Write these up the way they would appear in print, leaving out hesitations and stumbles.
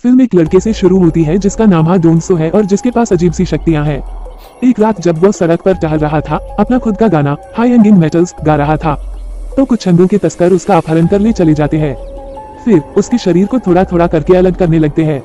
Film एक लड़के से शुरू होती है जिसका नाम डोंसो है और जिसके पास अजीब सी शक्तियां हैं। एक रात जब वो सड़क पर टहल रहा था, अपना खुद का गाना हाई एंडिंग मेटल्स गा रहा था, तो कुछ अंधों के तस्कर उसका अपहरण कर ले चले जाते हैं। फिर उसके शरीर को थोड़ा थोड़ा करके अलग करने लगते हैं।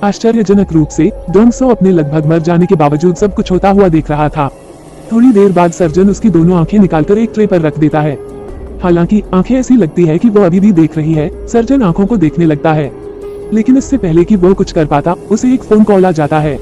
आश्चर्यजनक रूप से डोंसो अपने लगभग मर जाने के बावजूद सब कुछ होता हुआ देख रहा था। थोड़ी देर बाद सर्जन उसकी दोनों आंखें निकालकर एक ट्रे पर रख देता है। हालांकि आंखें ऐसी लगती है कि वो अभी भी देख रही है, सर्जन आंखों को देखने लगता है, लेकिन इससे पहले कि वो कुछ कर पाता उसे एक फोन कॉल आ जाता है।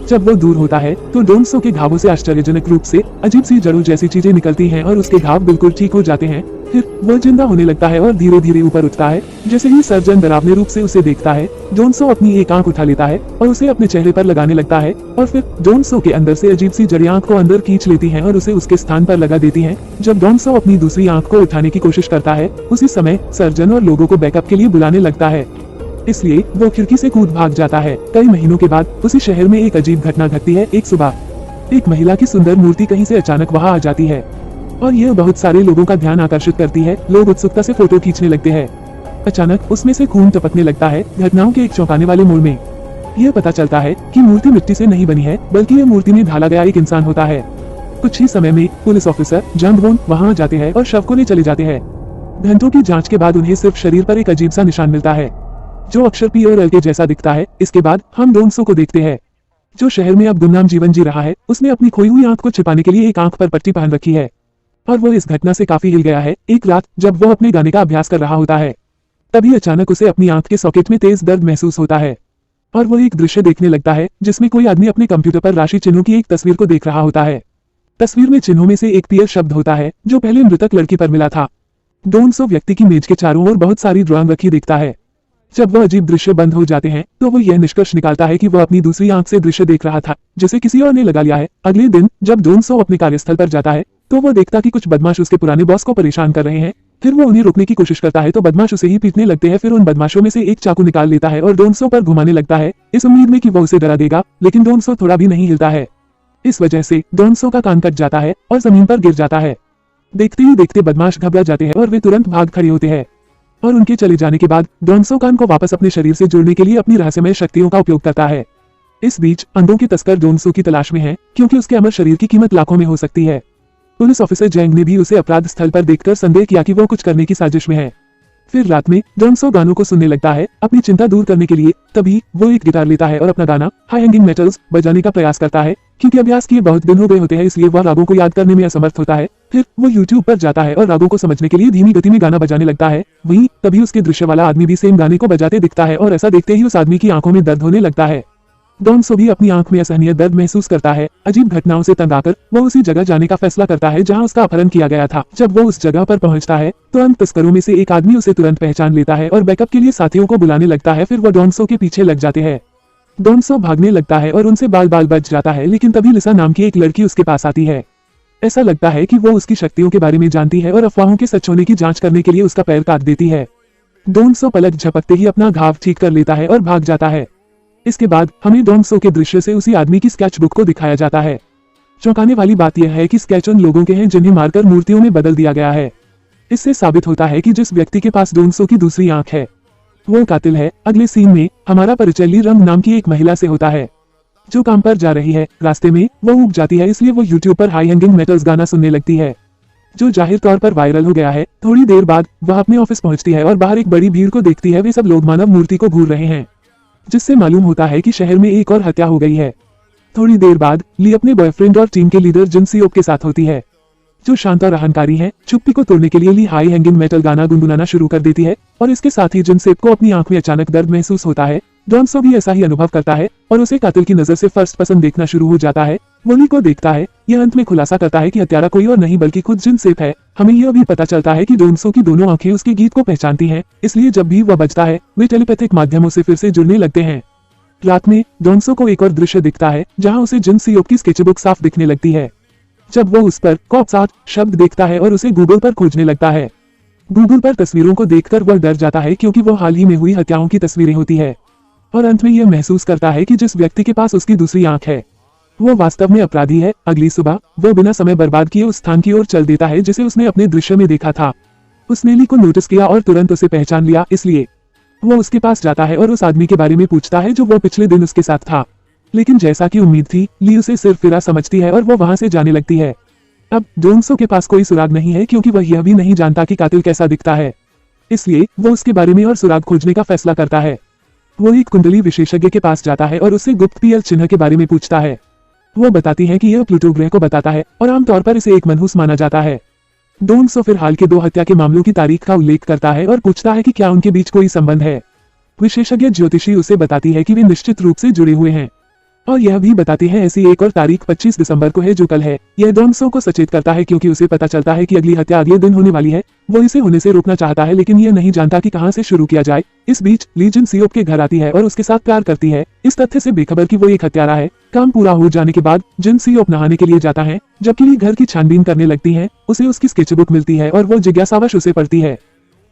जब वो दूर होता है तो डोंसो के घावों से आश्चर्यजनक रूप से अजीब सी जड़ों जैसी चीजें निकलती हैं और उसके घाव बिल्कुल ठीक हो जाते हैं। फिर वो जिंदा होने लगता है और धीरे धीरे ऊपर उठता है। जैसे ही सर्जन डरावने रूप से उसे देखता है, डोंसो अपनी एक आंख उठा लेता है और उसे अपने चेहरे पर लगाने लगता है, और फिर डोंसो के अंदर से अजीब सी जड़ी आंख को अंदर खींच लेती हैं और उसे उसके स्थान पर लगा देती हैं। जब डोंसो अपनी दूसरी आंख को उठाने की कोशिश करता है, उसी समय सर्जन और लोगों को बैकअप के लिए बुलाने लगता है, इसलिए वो खिड़की से कूद भाग जाता है। कई महीनों के बाद उसी शहर में एक अजीब घटना घटती है। एक सुबह एक महिला की सुंदर मूर्ति कहीं से अचानक वहां आ जाती है और यह बहुत सारे लोगों का ध्यान आकर्षित करती है। लोग उत्सुकता से फोटो खींचने लगते हैं। अचानक उसमें से खून टपकने लगता है। घटनाओं के एक चौंकाने वाले मोड़ में यह पता चलता है कि मूर्ति मिट्टी से नहीं बनी है, बल्कि यह मूर्ति में ढाला गया एक इंसान होता है। कुछ ही समय में पुलिस ऑफिसर जंगबोन वहां जाते हैं और शव को ले चले जाते हैं। घंटों की जांच के बाद उन्हें सिर्फ शरीर पर एक अजीब सा निशान मिलता है, जो अक्षर पी और एल के जैसा दिखता है। इसके बाद हम डोंसो को देखते हैं, जो शहर में अब गुमनाम जीवन जी रहा है। उसने अपनी खोई हुई आंख को छिपाने के लिए एक आंख पर पट्टी पहन रखी है और वो इस घटना से काफी हिल गया है। एक रात जब वो अपने गाने का अभ्यास कर रहा होता है, तभी अचानक उसे अपनी आंख के सॉकेट में तेज दर्द महसूस होता है और वो एक दृश्य देखने लगता है जिसमें कोई आदमी अपने कंप्यूटर पर राशि चिन्हों की एक तस्वीर को देख रहा होता है। तस्वीर में चिन्हों में से एक पियर शब्द होता है, जो पहले मृतक लड़की पर मिला था। डोंसो व्यक्ति की मेज के चारों ओर बहुत सारी ड्राइंग रखी देखता है। जब वह अजीब दृश्य बंद हो जाते हैं तो वो यह निष्कर्ष निकालता है कि वह अपनी दूसरी आंख से दृश्य देख रहा था, जिसे किसी और ने लगा लिया है। अगले दिन जब डोंसो अपने कार्यस्थल पर जाता है तो वो देखता कि कुछ बदमाश उसके पुराने बॉस को परेशान कर रहे हैं। फिर वो उन्हें रोकने की कोशिश करता है तो बदमाश उसे ही पीटने लगते हैं। फिर उन बदमाशों में से एक चाकू निकाल लेता है और डोंसो पर घुमाने लगता है, इस उम्मीद में कि वो उसे डरा देगा, लेकिन डोंसो थोड़ा भी नहीं हिलता है। इस वजह से डोंसो का कान कट जाता है और जमीन पर गिर जाता है। देखते ही देखते बदमाश घबरा जाते हैं और वे तुरंत भाग खड़े होते हैं। और उनके चले जाने के बाद डोंसो कान को वापस अपने शरीर से जोड़ने के लिए अपनी रहस्यमय शक्तियों का उपयोग करता है। इस बीच अंधों के तस्कर डोंसो की तलाश में हैं, क्योंकि उसके अमर शरीर की कीमत लाखों में हो सकती है। पुलिस ऑफिसर जैंग ने भी उसे अपराध स्थल पर देखकर संदेह किया कि वो कुछ करने की साजिश में है। फिर रात में डोंसो गानों को सुनने लगता है अपनी चिंता दूर करने के लिए। तभी वो एक गिटार लेता है और अपना गाना हाई एंडिंग मेटल्स बजाने का प्रयास करता है। क्योंकि अभ्यास किए बहुत दिन हो गए होते हैं, इसलिए वह रागों को याद करने में असमर्थ होता है। फिर वो YouTube पर जाता है और रागों को समझने के लिए धीमी गति में गाना बजाने लगता है। वहीं तभी उसके दृश्य वाला आदमी भी सेम गाने को बजाते दिखता है और ऐसा देखते ही उस आदमी की आंखों में दर्द होने लगता है। डोंसो भी अपनी आंख में असहनीय दर्द महसूस करता है। अजीब घटनाओं से तंग आकर वो उसी जगह जाने का फैसला करता है जहां उसका अपहरण किया गया था। जब वो उस जगह पर पहुंचता है तो अंत तस्करों में से एक आदमी उसे तुरंत पहचान लेता है और बैकअप के लिए साथियों को बुलाने लगता है। फिर वो डोंसो के पीछे लग जाते हैं। डोंसो भागने लगता है और उनसे बाल बाल बच जाता है, लेकिन तभी लिसा नाम की एक लड़की उसके पास आती है। ऐसा लगता है कि वो उसकी शक्तियों के बारे में जानती है और अफवाहों के सच होने की जांच करने के लिए उसका पैर काट देती है। डोंसो पलक झपकते ही अपना घाव ठीक कर लेता है और भाग जाता है। इसके बाद हमें डोंसो के दृश्य से उसी आदमी की स्केच बुक को दिखाया जाता है। चौंकाने वाली बात यह है कि स्केच उन लोगों के हैं जिन्हें मारकर मूर्तियों में बदल दिया गया है। इससे साबित होता है कि जिस व्यक्ति के पास डोंसो की दूसरी आंख है वो कातिल है। अगले सीन में हमारा परिचय ली रंग नाम की एक महिला से होता है, जो काम पर जा रही है। रास्ते में वो ऊब जाती है, इसलिए वो YouTube पर हाई एंडिंग मेटल्स गाना सुनने लगती है, जो जाहिर तौर पर वायरल हो गया है। थोड़ी देर बाद वह अपने ऑफिस पहुंचती है और बाहर एक बड़ी भीड़ को देखती है। वे सब लोग मानव मूर्ति को घूर रहे हैं, जिससे मालूम होता है कि शहर में एक और हत्या हो गई है। थोड़ी देर बाद ली अपने बॉयफ्रेंड और टीम के लीडर जिन सियोप के साथ होती है, जो शांत और अहंकारी है। चुप्पी को तोड़ने के लिए ली हाई एंडिंग मेटल गाना गुनगुनाना शुरू कर देती है और इसके साथ ही जिनसेप को अपनी आंख में अचानक दर्द महसूस होता है। डोंसो भी ऐसा ही अनुभव करता है और उसे कातिल की नजर से फर्स्ट पर्सन देखना शुरू हो जाता है। वो ली को देखता है। यह अंत में खुलासा करता है कि हत्यारा कोई और नहीं बल्कि खुद जिनसेप है। हमें यह भी पता चलता है कि डोंसो की दोनों आंखें उसके गीत को पहचानती हैं, इसलिए जब भी वह बजता है वे टेलीपैथिक माध्यमों से फिर से जुड़ने लगते हैं। रात में डोंसो को एक और दृश्य दिखता है जहां उसे जिन सियोप की स्केचबुक साफ दिखने लगती है। जब वो उस पर कॉप शब्द देखता है और उसे गूगल पर खोजने लगता है। गूगल पर तस्वीरों को देखकर वह डर जाता है, क्योंकि वो हाल ही में हुई हत्याओं की तस्वीरें होती है, और अंत में यह महसूस करता है कि जिस व्यक्ति के पास उसकी दूसरी आंख है वो वास्तव में अपराधी है। अगली सुबह वो बिना समय बर्बाद किए उस स्थान की ओर चल देता है जिसे उसने अपने दृश्य में देखा था। उसने ली को नोटिस किया और तुरंत उसे पहचान लिया, इसलिए वो उसके पास जाता है और उस आदमी के बारे में पूछता है जो वो पिछले दिन उसके साथ था। लेकिन जैसा कि उम्मीद थी, ली उसे सिर्फ फिरा समझती है और वो वहां से जाने लगती है। अब डोंसो के पास कोई सुराग नहीं है क्योंकि वह यह भी नहीं जानता कि कातिल कैसा दिखता है। इसलिए वो उसके बारे में और सुराग खोजने का फैसला करता है। वो एक कुंडली विशेषज्ञ के पास जाता है और उससे गुप्त पीएल चिन्ह के बारे में पूछता है। वो बताती है कि यह प्लूटो ग्रह को बताता है और आमतौर पर इसे एक मनहूस माना जाता है। डोंसो फिर हाल के 2 हत्या के मामलों की तारीख का उल्लेख करता है और पूछता है कि क्या उनके बीच कोई संबंध है। विशेषज्ञ ज्योतिषी उसे बताती है कि वे निश्चित रूप से जुड़े हुए हैं और यह भी बताती है ऐसी एक और तारीख 25 दिसंबर को है जो कल है। यह डोंसो को सचेत करता है क्योंकि उसे पता चलता है कि अगली हत्या अगले दिन होने वाली है। वो इसे होने से रोकना चाहता है लेकिन यह नहीं जानता कि कहां से शुरू किया जाए। इस बीच ली जिन सियोप के घर आती है और उसके साथ प्यार करती है, इस तथ्य से बेखबर कि वो एक हत्यारा है। काम पूरा हो जाने के बाद जिन सियोप नहाने के लिए जाता है, जबकि ली घर की छानबीन करने लगती है। उसे उसकी स्केचबुक मिलती है और वो जिज्ञासावश उसे पढ़ती है।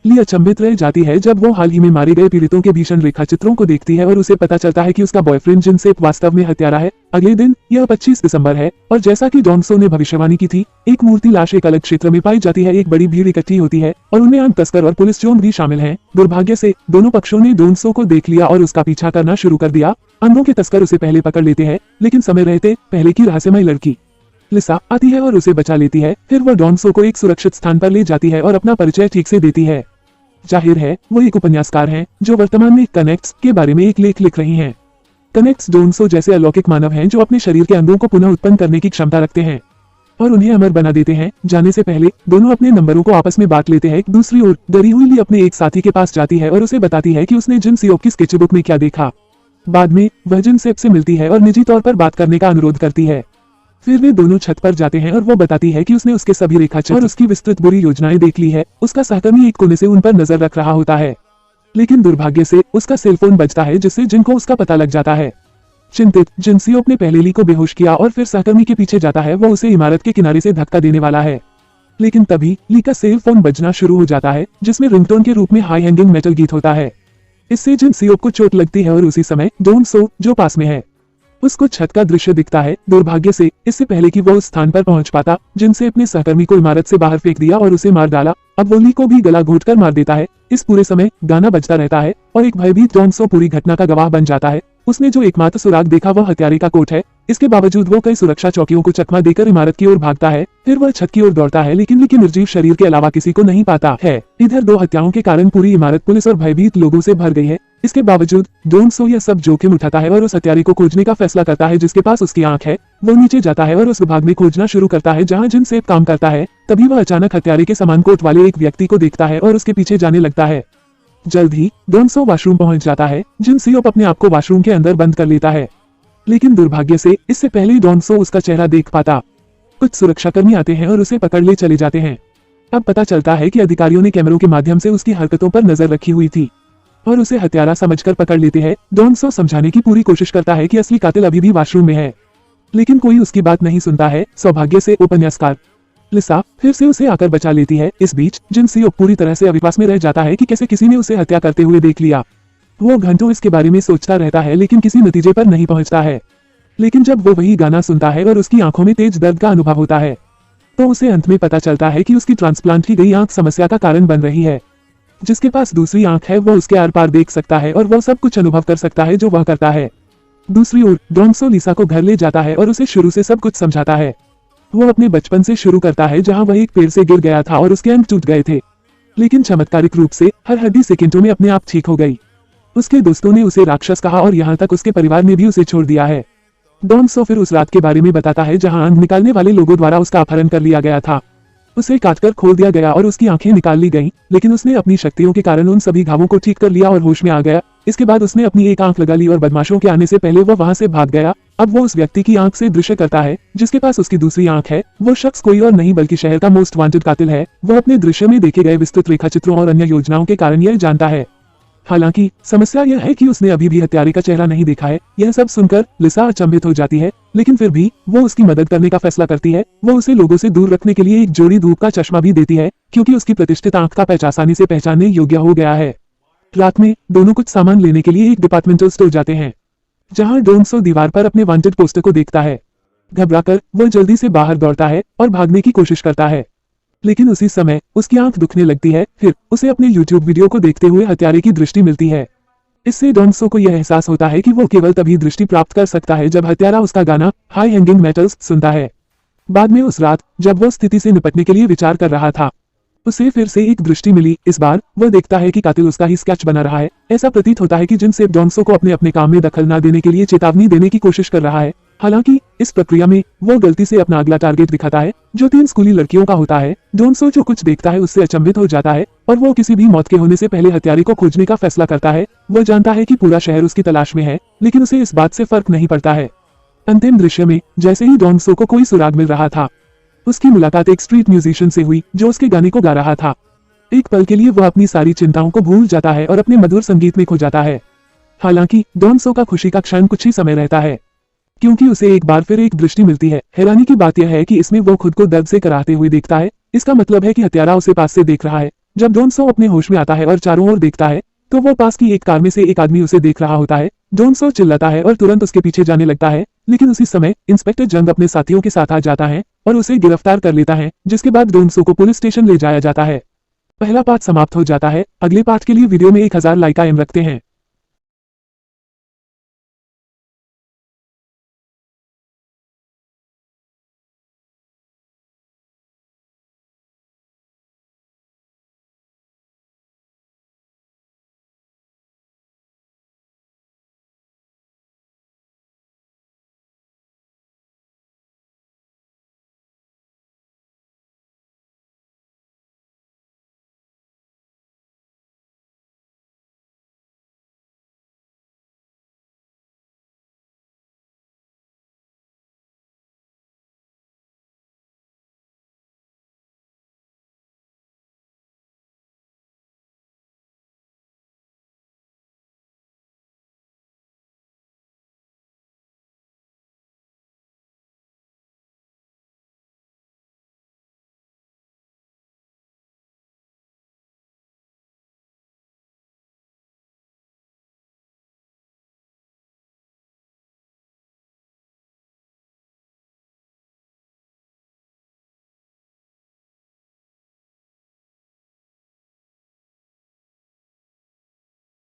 ली अचंभित रह जाती है जब वो हाल ही में मारे गए पीड़ितों के भीषण रेखाचित्रों को देखती है और उसे पता चलता है कि उसका बॉयफ्रेंड जिनसेप वास्तव में हत्यारा है। अगले दिन यह 25 दिसंबर है और जैसा कि डोंसो ने भविष्यवाणी की थी, एक मूर्ति लाश एक अलग क्षेत्र में पाई जाती है। एक बड़ी भीड़ इकट्ठी होती है और उनमें आम तस्कर और पुलिस चोर भी शामिल हैं। दुर्भाग्य से दोनों पक्षों ने डोंसो को देख लिया और उसका पीछा करना शुरू कर दिया। अंधों के तस्कर उसे पहले पकड़ लेते हैं, लेकिन समय रहते पहले की रहस्यमय लड़की लिसा आती है और उसे बचा लेती है। फिर वह डोंसो को एक सुरक्षित स्थान पर ले जाती है और अपना परिचय ठीक से देती है। जाहिर है वो एक उपन्यासकार हैं जो वर्तमान में कनेक्ट्स के बारे में एक लेख लिख रही हैं। कनेक्ट्स डोंसो जैसे अलौकिक मानव हैं जो अपने शरीर के अंगों को पुनः उत्पन्न करने की क्षमता रखते हैं और उन्हें अमर बना देते हैं। जाने से पहले दोनों अपने नंबरों को आपस में बांट लेते हैं। दूसरी ओर डरी हुई ली अपने एक साथी के पास जाती है और उसे बताती है कि उसने जिन सियोप की स्केचबुक में क्या देखा। बाद में वह जिनसेप से मिलती है और निजी तौर पर बात करने का अनुरोध करती है। फिर वे दोनों छत पर जाते हैं और वो बताती है कि उसने उसके सभी रेखाचित्र और उसकी विस्तृत बुरी योजनाएं देख ली है। उसका सहकर्मी एक कोने से उन पर नजर रख रहा होता है, लेकिन दुर्भाग्य से उसका सेलफोन बजता है जिससे जिन को उसका पता लग जाता है। चिंतित जिन सियोप ने पहले ली को बेहोश किया और फिर सहकर्मी के पीछे जाता है। वो उसे इमारत के किनारे से धक्का देने वाला है, लेकिन तभी ली का सेल फोन बजना शुरू हो जाता है जिसमें रिंगटोन के रूप में हाई हैंगिंग मेटल गीत होता है। इससे जिन सियोप को चोट लगती है और उसी समय डोंसो जो पास में है उसको छत का दृश्य दिखता है। दुर्भाग्य से इससे पहले कि वो उस स्थान पर पहुंच पाता, जिनसे अपने सहकर्मी को इमारत से बाहर फेंक दिया और उसे मार डाला। अब वो ली को भी गला घोंटकर मार देता है। इस पूरे समय गाना बजता रहता है और एक भयभीत डोंसो पूरी घटना का गवाह बन जाता है। उसने जो एकमात्र सुराग देखा वह हत्यारे का कोट है। इसके बावजूद वो कई सुरक्षा चौकियों को चकमा देकर इमारत की ओर भागता है। फिर वह छत की ओर दौड़ता है लेकिन ली के निर्जीव शरीर के अलावा किसी को नहीं पाता है। इधर 2 हत्याओं के कारण पूरी इमारत पुलिस और भयभीत लोगों से भर गई है। इसके बावजूद डोंसो यह सब जोखिम उठाता है और उस हत्यारे को खोजने का फैसला करता है जिसके पास उसकी आंख है। वो नीचे जाता है और उस विभाग में खोजना शुरू करता है जहां जिनसेप काम करता है। तभी वह अचानक हत्यारे के समान कोट वाले एक व्यक्ति को देखता है और उसके पीछे जाने लगता है। जल्द ही डोंसो वॉशरूम पहुंच जाता है। जिन सियोप अपने आप को वॉशरूम के अंदर बंद कर लेता है, लेकिन दुर्भाग्य से इससे पहले डोंसो उसका चेहरा देख पाता। कुछ सुरक्षाकर्मी आते हैं और उसे पकड़ ले चले जाते हैं। अब पता चलता है कि अधिकारियों ने कैमरों के माध्यम से उसकी हरकतों पर नजर रखी हुई थी और उसे हत्यारा समझकर पकड़ लेते हैं। डोंसो समझाने की पूरी कोशिश करता है कि असली कातिल अभी भी वॉशरूम में है, लेकिन कोई उसकी बात नहीं सुनता है। सौभाग्य से उपन्यासकार लिसा फिर से उसे आकर बचा लेती है। इस बीच जिन सियोप पूरी तरह से अविश्वास में रह जाता है कि कैसे किसी ने उसे हत्या करते हुए देख लिया। वो घंटों इसके बारे में सोचता रहता है लेकिन किसी नतीजे पर नहीं पहुंचता है। लेकिन जब वो वही गाना सुनता है और उसकी आंखों में तेज दर्द का अनुभव होता है, तो उसे अंत में पता चलता है कि उसकी ट्रांसप्लांट की गई आंख समस्या का कारण बन रही है। जिसके पास दूसरी आंख है वो उसके आर पार देख सकता है और वह सब कुछ अनुभव कर सकता है जो वह करता है। दूसरी ओर डोंसो लिसा को घर ले जाता है और उसे शुरू से सब कुछ समझाता है। वो अपने बचपन से शुरू करता है जहां वह एक पेड़ से गिर गया था और उसके अंग टूट गए थे, लेकिन चमत्कारिक रूप से हर हड्डी सेकंडों में अपने आप ठीक हो गई। उसके दोस्तों ने उसे राक्षस कहा और यहाँ तक उसके परिवार ने भी उसे छोड़ दिया है। डोंसो फिर उस रात के बारे में बताता है जहां अंग निकालने वाले लोगों द्वारा उसका अपहरण कर लिया गया था। उसे काटकर खोल दिया गया और उसकी आंखें निकाल ली गईं, लेकिन उसने अपनी शक्तियों के कारण उन सभी घावों को ठीक कर लिया और होश में आ गया। इसके बाद उसने अपनी एक आंख लगा ली और बदमाशों के आने से पहले वह वहां से भाग गया। अब वो उस व्यक्ति की आंख से दृश्य करता है जिसके पास उसकी दूसरी आंख है। वो शख्स कोई और नहीं बल्कि शहर का मोस्ट वांटेड कातिल है। वो अपने दृश्य में देखे गए विस्तृत रेखाचित्रों और अन्य योजनाओं के कारण यह जानता है। हालांकि समस्या यह है कि उसने अभी भी हत्यारे का चेहरा नहीं देखा है। यह सब सुनकर लिसा अचंभित हो जाती है, लेकिन फिर भी वो उसकी मदद करने का फैसला करती है। वो उसे लोगों से दूर रखने के लिए एक जोड़ी धूप का चश्मा भी देती है, क्योंकि उसकी प्रतिष्ठित आंख का पैच आसानी से पहचानने योग्य हो गया है। रात में दोनों कुछ सामान लेने के लिए एक डिपार्टमेंटल स्टोर जाते हैं, जहां डोंसो दीवार पर अपने वांटेड पोस्टर को देखता है। घबराकर वो जल्दी से बाहर दौड़ता है और भागने की कोशिश करता है, लेकिन उसी समय उसकी आंख दुखने लगती है। फिर उसे अपने YouTube वीडियो को देखते हुए हत्यारे की दृष्टि मिलती है। इससे डोनसो को यह एहसास होता है कि वो केवल तभी दृष्टि प्राप्त कर सकता है जब हत्यारा उसका गाना हाई हैंगिंग मेटल्स सुनता है। बाद में उस रात जब वो स्थिति से निपटने के लिए विचार कर रहा था, उसे फिर से एक दृष्टि मिली। इस बार वह देखता है कि कातिल उसका ही स्केच बना रहा है। ऐसा प्रतीत होता है कि जिनसे डोनसो को अपने काम में दखल न देने के लिए चेतावनी देने की कोशिश कर रहा है। हालांकि इस प्रक्रिया में वो गलती से अपना अगला टारगेट दिखाता है, जो 3 स्कूली लड़कियों का होता है। डोनसो जो कुछ देखता है उससे अचंभित हो जाता है और वो किसी भी मौत के होने से पहले हत्यारे को खोजने का फैसला करता है। वो जानता है कि पूरा शहर उसकी तलाश में है, लेकिन उसे इस बात से फर्क नहीं पड़ता है। अंतिम दृश्य में जैसे ही डोनसो को कोई सुराग मिल रहा था, उसकी मुलाकात एक स्ट्रीट म्यूजिशियन से हुई जो उसके गाने को गा रहा था। एक पल के लिए वह अपनी सारी चिंताओं को भूल जाता है और अपने मधुर संगीत में खो जाता है। हालांकि डोनसो का खुशी का क्षण कुछ ही समय रहता है, क्योंकि उसे एक बार फिर एक दृष्टि मिलती है। हैरानी की बात यह है कि इसमें वो खुद को दर्द से कराहते हुए देखता है। इसका मतलब है कि हत्यारा उसे पास से देख रहा है। जब डोनसो अपने होश में आता है और चारों ओर देखता है, तो वो पास की एक कार में से एक आदमी उसे देख रहा होता है। डोनसो चिल्लाता है और तुरंत उसके पीछे जाने लगता है, लेकिन उसी समय इंस्पेक्टर जंग अपने साथियों के साथ आ जाता है और उसे गिरफ्तार कर लेता है, जिसके बाद डोनसो को पुलिस स्टेशन ले जाया जाता है। पहला पार्ट समाप्त हो जाता है। अगले पार्ट के लिए वीडियो में 1000 लाइक का एम रखते हैं।